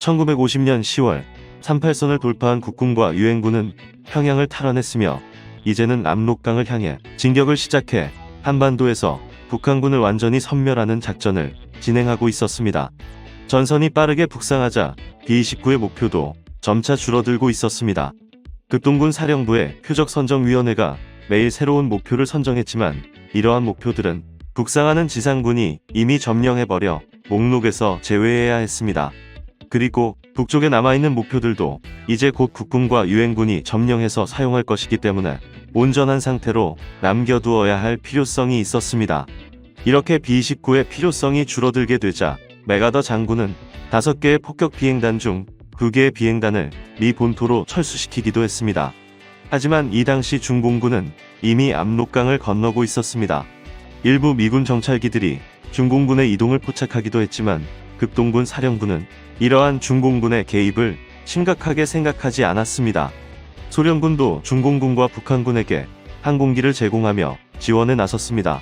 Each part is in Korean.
1950년 10월 38선을 돌파한 국군과 유엔군은 평양을 탈환했으며 이제는 압록강을 향해 진격을 시작해 한반도에서 북한군을 완전히 섬멸하는 작전을 진행하고 있었습니다. 전선이 빠르게 북상하자 B-29의 목표도 점차 줄어들고 있었습니다. 극동군 사령부의 표적선정위원회가 매일 새로운 목표를 선정했지만 이러한 목표들은 북상하는 지상군이 이미 점령해버려 목록에서 제외해야 했습니다. 그리고 북쪽에 남아있는 목표들도 이제 곧 국군과 유엔군이 점령해서 사용할 것이기 때문에 온전한 상태로 남겨두어야 할 필요성이 있었습니다. 이렇게 B-29의 필요성이 줄어들게 되자 메가더 장군은 5개의 폭격 비행단 중 2개의 비행단을 미 본토로 철수시키기도 했습니다. 하지만 이 당시 중공군은 이미 압록강을 건너고 있었습니다. 일부 미군 정찰기들이 중공군의 이동을 포착하기도 했지만 극동군 사령부는 이러한 중공군의 개입을 심각하게 생각하지 않았습니다. 소련군도 중공군과 북한군에게 항공기를 제공하며 지원에 나섰습니다.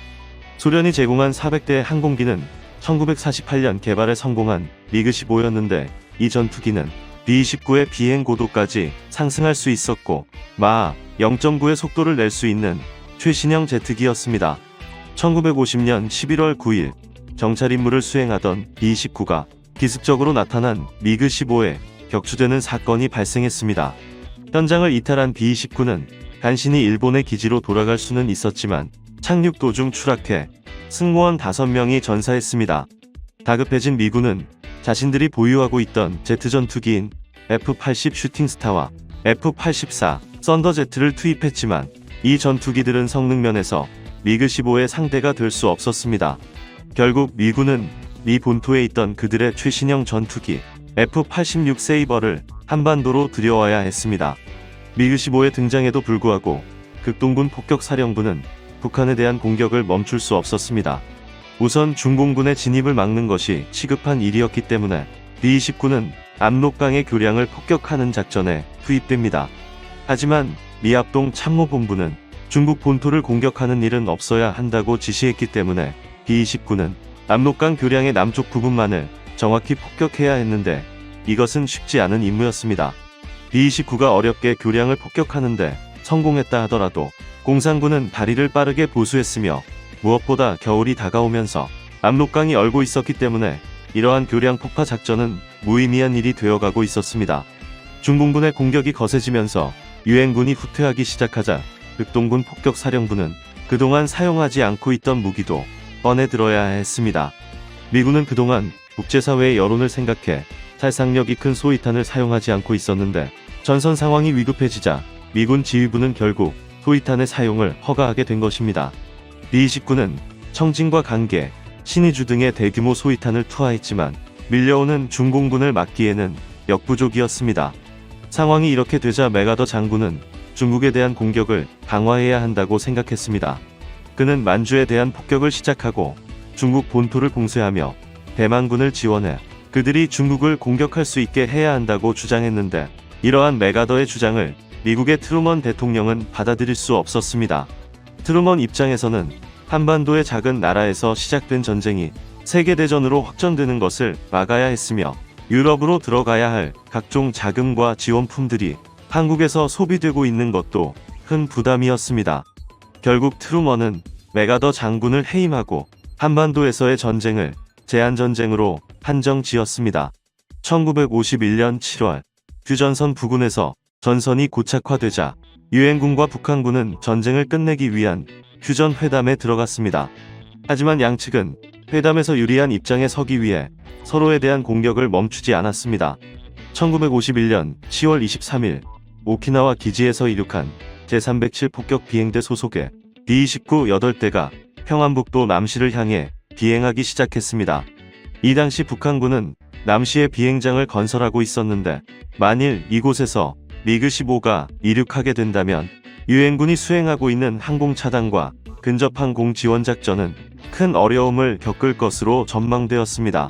소련이 제공한 400대의 항공기는 1948년 개발에 성공한 미그-15였는데 이 전투기는 B-29의 비행 고도까지 상승할 수 있었고 마하 0.9의 속도를 낼 수 있는 최신형 제트기였습니다. 1950년 11월 9일 정찰 임무를 수행하던 B-29가 기습적으로 나타난 미그-15에 격추되는 사건이 발생했습니다. 현장을 이탈한 B-29는 간신히 일본의 기지로 돌아갈 수는 있었지만 착륙 도중 추락해 승무원 5명이 전사했습니다. 다급해진 미군은 자신들이 보유하고 있던 제트 전투기인 F-80 슈팅스타와 F-84 썬더제트를 투입했지만 이 전투기들은 성능면에서 미그-15의 상대가 될 수 없었습니다. 결국 미군은 미 본토에 있던 그들의 최신형 전투기 F-86 세이버를 한반도로 들여와야 했습니다. 미그-15의 등장에도 불구하고 극동군 폭격사령부는 북한에 대한 공격을 멈출 수 없었습니다. 우선 중공군의 진입을 막는 것이 시급한 일이었기 때문에 B-29는 압록강의 교량을 폭격하는 작전에 투입됩니다. 하지만 미합동 참모본부는 중국 본토를 공격하는 일은 없어야 한다고 지시했기 때문에 B-29는 압록강 교량의 남쪽 부분만을 정확히 폭격해야 했는데 이것은 쉽지 않은 임무였습니다. B-29가 어렵게 교량을 폭격하는데 성공했다 하더라도 공산군은 다리를 빠르게 보수했으며 무엇보다 겨울이 다가오면서 압록강이 얼고 있었기 때문에 이러한 교량 폭파 작전은 무의미한 일이 되어가고 있었습니다. 중공군의 공격이 거세지면서 유엔군이 후퇴하기 시작하자 극동군 폭격사령부는 그동안 사용하지 않고 있던 무기도 꺼내들어야 했습니다. 미군은 그동안 국제사회의 여론을 생각해 살상력이 큰 소위탄을 사용하지 않고 있었는데 전선 상황이 위급해지자 미군 지휘부는 결국 소위탄의 사용을 허가하게 된 것입니다. B-29는 청진과 간계, 신의주 등의 대규모 소위탄을 투하했지만 밀려오는 중공군을 막기에는 역부족이었습니다. 상황이 이렇게 되자 메가더 장군은 중국에 대한 공격을 강화해야 한다고 생각했습니다. 그는 만주에 대한 폭격을 시작하고 중국 본토를 봉쇄하며 대만군을 지원해 그들이 중국을 공격할 수 있게 해야 한다고 주장했는데 이러한 메가더의 주장을 미국의 트루먼 대통령은 받아들일 수 없었습니다. 트루먼 입장에서는 한반도의 작은 나라에서 시작된 전쟁이 세계대전으로 확전되는 것을 막아야 했으며 유럽으로 들어가야 할 각종 자금과 지원품들이 한국에서 소비되고 있는 것도 큰 부담이었습니다. 결국 트루먼은 메가더 장군을 해임하고 한반도에서의 전쟁을 제한전쟁으로 한정 지었습니다. 1951년 7월 휴전선 부근에서 전선이 고착화되자 유엔군과 북한군은 전쟁을 끝내기 위한 휴전회담에 들어갔습니다. 하지만 양측은 회담에서 유리한 입장에 서기 위해 서로에 대한 공격을 멈추지 않았습니다. 1951년 10월 23일 오키나와 기지에서 이륙한 제307 폭격 비행대 소속의 B-29 8대가 평안북도 남시를 향해 비행하기 시작했습니다. 이 당시 북한군은 남시에 비행장을 건설하고 있었는데 만일 이곳에서 미그-15가 이륙하게 된다면 유엔군이 수행하고 있는 항공차단과 근접 항공 지원 작전은 큰 어려움을 겪을 것으로 전망되었습니다.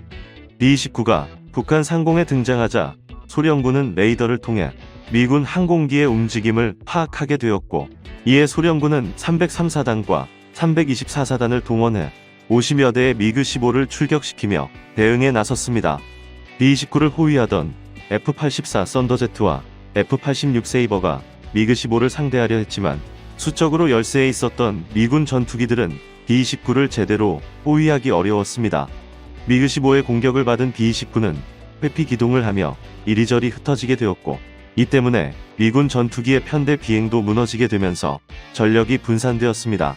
B-29가 북한 상공에 등장하자 소련군은 레이더를 통해 미군 항공기의 움직임을 파악하게 되었고 이에 소련군은 303사단과 324사단을 동원해 50여 대의 미그-15를 출격시키며 대응에 나섰습니다. B-29를 호위하던 F-84 썬더제트와 F-86 세이버가 미그-15를 상대하려 했지만 수적으로 열세에 있었던 미군 전투기들은 B-29를 제대로 호위하기 어려웠습니다. 미그-15의 공격을 받은 B-29는 회피 기동을 하며 이리저리 흩어지게 되었고, 이 때문에 미군 전투기의 편대 비행도 무너지게 되면서 전력이 분산되었습니다.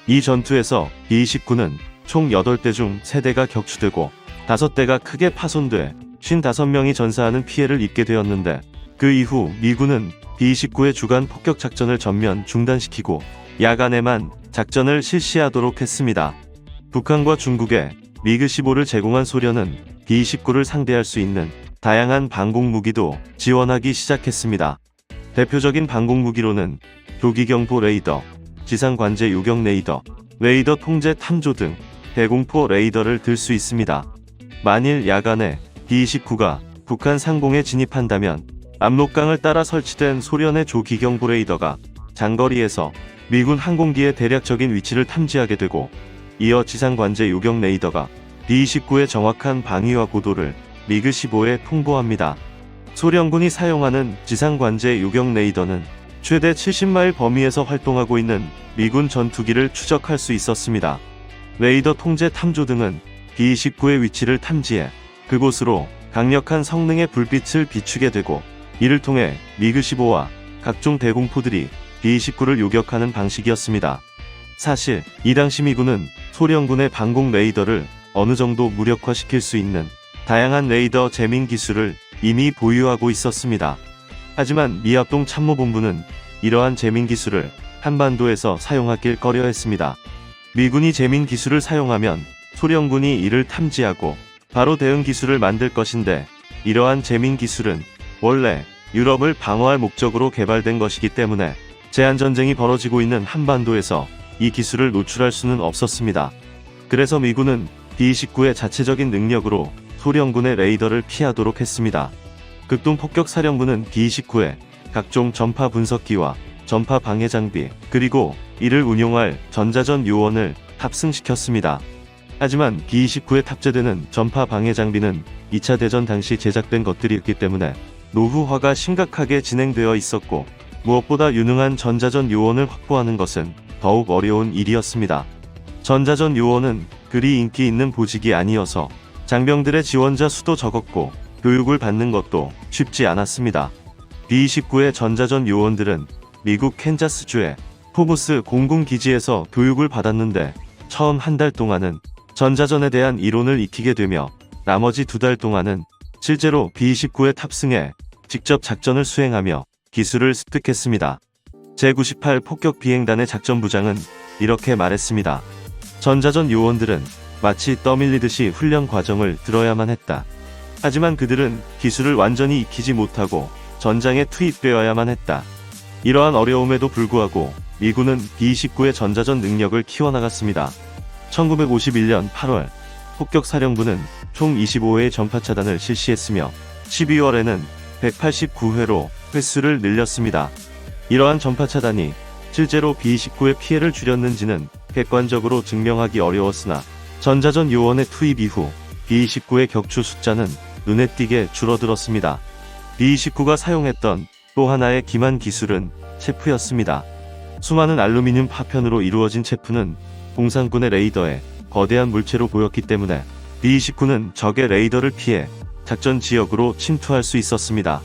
이 전투에서 B-29는 총 8대 중 3대가 격추되고 5대가 크게 파손돼 55명이 전사하는 피해를 입게 되었는데, 그 이후 미군은 B-29의 주간 폭격 작전을 전면 중단시키고 야간에만 작전을 실시하도록 했습니다. 북한과 중국에 미그-15를 제공한 소련은 B-29를 상대할 수 있는 다양한 방공 무기도 지원하기 시작했습니다. 대표적인 방공 무기로는 조기경보 레이더, 지상 관제 요격 레이더, 레이더 통제 탐조 등 대공포 레이더를 들 수 있습니다. 만일 야간에 B-29가 북한 상공에 진입한다면 압록강을 따라 설치된 소련의 조기경보 레이더가 장거리에서 미군 항공기의 대략적인 위치를 탐지하게 되고, 이어 지상 관제 요격 레이더가 B-29의 정확한 방위와 고도를 미그-15에 통보합니다. 소련군이 사용하는 지상 관제 요격 레이더는 최대 70마일 범위에서 활동하고 있는 미군 전투기를 추적할 수 있었습니다. 레이더 통제 탐조 등은 B-29의 위치를 탐지해 그곳으로 강력한 성능의 불빛을 비추게 되고, 이를 통해 미그-15와 각종 대공포들이 B-29를 요격하는 방식이었습니다. 사실 이 당시 미군은 소련군의 방공 레이더를 어느 정도 무력화시킬 수 있는 다양한 레이더 재민 기술을 이미 보유하고 있었습니다. 하지만 미합동 참모본부는 이러한 재민 기술을 한반도에서 사용하길 꺼려했습니다. 미군이 재민 기술을 사용하면 소련군이 이를 탐지하고 바로 대응 기술을 만들 것인데, 이러한 재민 기술은 원래 유럽을 방어할 목적으로 개발된 것이기 때문에 제한전쟁이 벌어지고 있는 한반도에서 이 기술을 노출할 수는 없었습니다. 그래서 미군은 B-29의 자체적인 능력으로 소련군의 레이더를 피하도록 했습니다. 극동폭격사령부는 B-29에 각종 전파 분석기와 전파 방해 장비, 그리고 이를 운용할 전자전 요원을 탑승시켰습니다. 하지만 B-29에 탑재되는 전파 방해 장비는 2차 대전 당시 제작된 것들이었기 때문에 노후화가 심각하게 진행되어 있었고, 무엇보다 유능한 전자전 요원을 확보하는 것은 더욱 어려운 일이었습니다. 전자전 요원은 그리 인기 있는 보직이 아니어서 장병들의 지원자 수도 적었고 교육을 받는 것도 쉽지 않았습니다. B-29의 전자전 요원들은 미국 캔자스주의 포무스 공군기지에서 교육을 받았는데, 처음 한 달 동안은 전자전에 대한 이론을 익히게 되며 나머지 2달 동안은 실제로 B-29에 탑승해 직접 작전을 수행하며 기술을 습득했습니다. 제98 폭격비행단의 작전부장은 이렇게 말했습니다. 전자전 요원들은 마치 떠밀리듯이 훈련 과정을 들어야만 했다. 하지만 그들은 기술을 완전히 익히지 못하고 전장에 투입되어야만 했다. 이러한 어려움에도 불구하고 미군은 B-29의 전자전 능력을 키워나갔습니다. 1951년 8월 폭격사령부는 총 25회의 전파차단을 실시했으며 12월에는 189회로 횟수를 늘렸습니다. 이러한 전파차단이 실제로 B-29의 피해를 줄였는지는 객관적으로 증명하기 어려웠으나, 전자전 요원의 투입 이후 B-29의 격추 숫자는 눈에 띄게 줄어들었습니다. B-29가 사용했던 또 하나의 기만 기술은 체프였습니다. 수많은 알루미늄 파편으로 이루어진 체프는 공산군의 레이더에 거대한 물체로 보였기 때문에 B-29는 적의 레이더를 피해 작전 지역으로 침투할 수 있었습니다.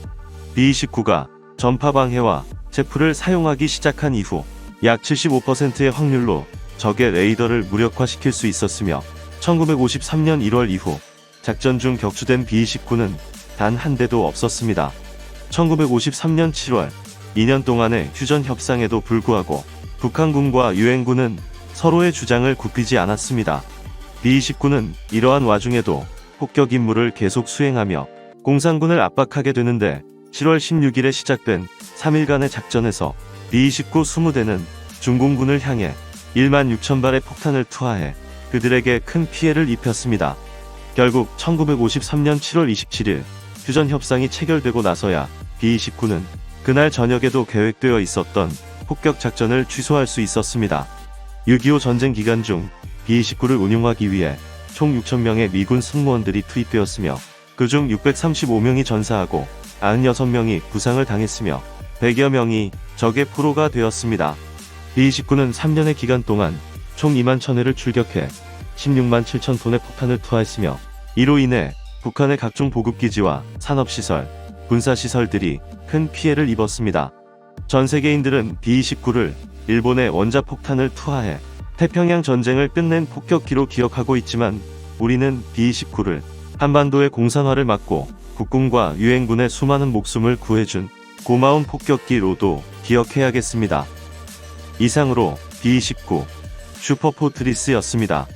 B-29가 전파 방해와 체프를 사용하기 시작한 이후 약 75%의 확률로 적의 레이더를 무력화시킬 수 있었으며, 1953년 1월 이후 작전 중 격추된 B-29는 단 한 대도 없었습니다. 1953년 7월 2년 동안의 휴전 협상에도 불구하고 북한군과 유엔군은 서로의 주장을 굽히지 않았습니다. B-29는 이러한 와중에도 폭격 임무를 계속 수행하며 공산군을 압박하게 되는데, 7월 16일에 시작된 3일간의 작전에서 B-29 20대는 중공군을 향해 1만 6천 발의 폭탄을 투하해 그들에게 큰 피해를 입혔습니다. 결국 1953년 7월 27일 휴전 협상이 체결되고 나서야 B-29는 그날 저녁에도 계획되어 있었던 폭격 작전을 취소할 수 있었습니다. 6.25 전쟁 기간 중 B-29를 운용하기 위해 총 6,000명의 미군 승무원들이 투입되었으며, 그중 635명이 전사하고 96명이 부상을 당했으며 100여 명이 적의 포로가 되었습니다. B-29는 3년의 기간 동안 총 2만 1000회를 출격해 16만 7천 톤의 폭탄을 투하했으며 이로 인해 북한의 각종 보급기지와 산업시설, 군사시설들이 큰 피해를 입었습니다. 전 세계인들은 B-29를 일본의 원자폭탄을 투하해 태평양 전쟁을 끝낸 폭격기로 기억하고 있지만 우리는 B-29를 한반도의 공산화를 막고 국군과 유엔군의 수많은 목숨을 구해준 고마운 폭격기로도 기억해야겠습니다. 이상으로 B-29 슈퍼포트리스였습니다.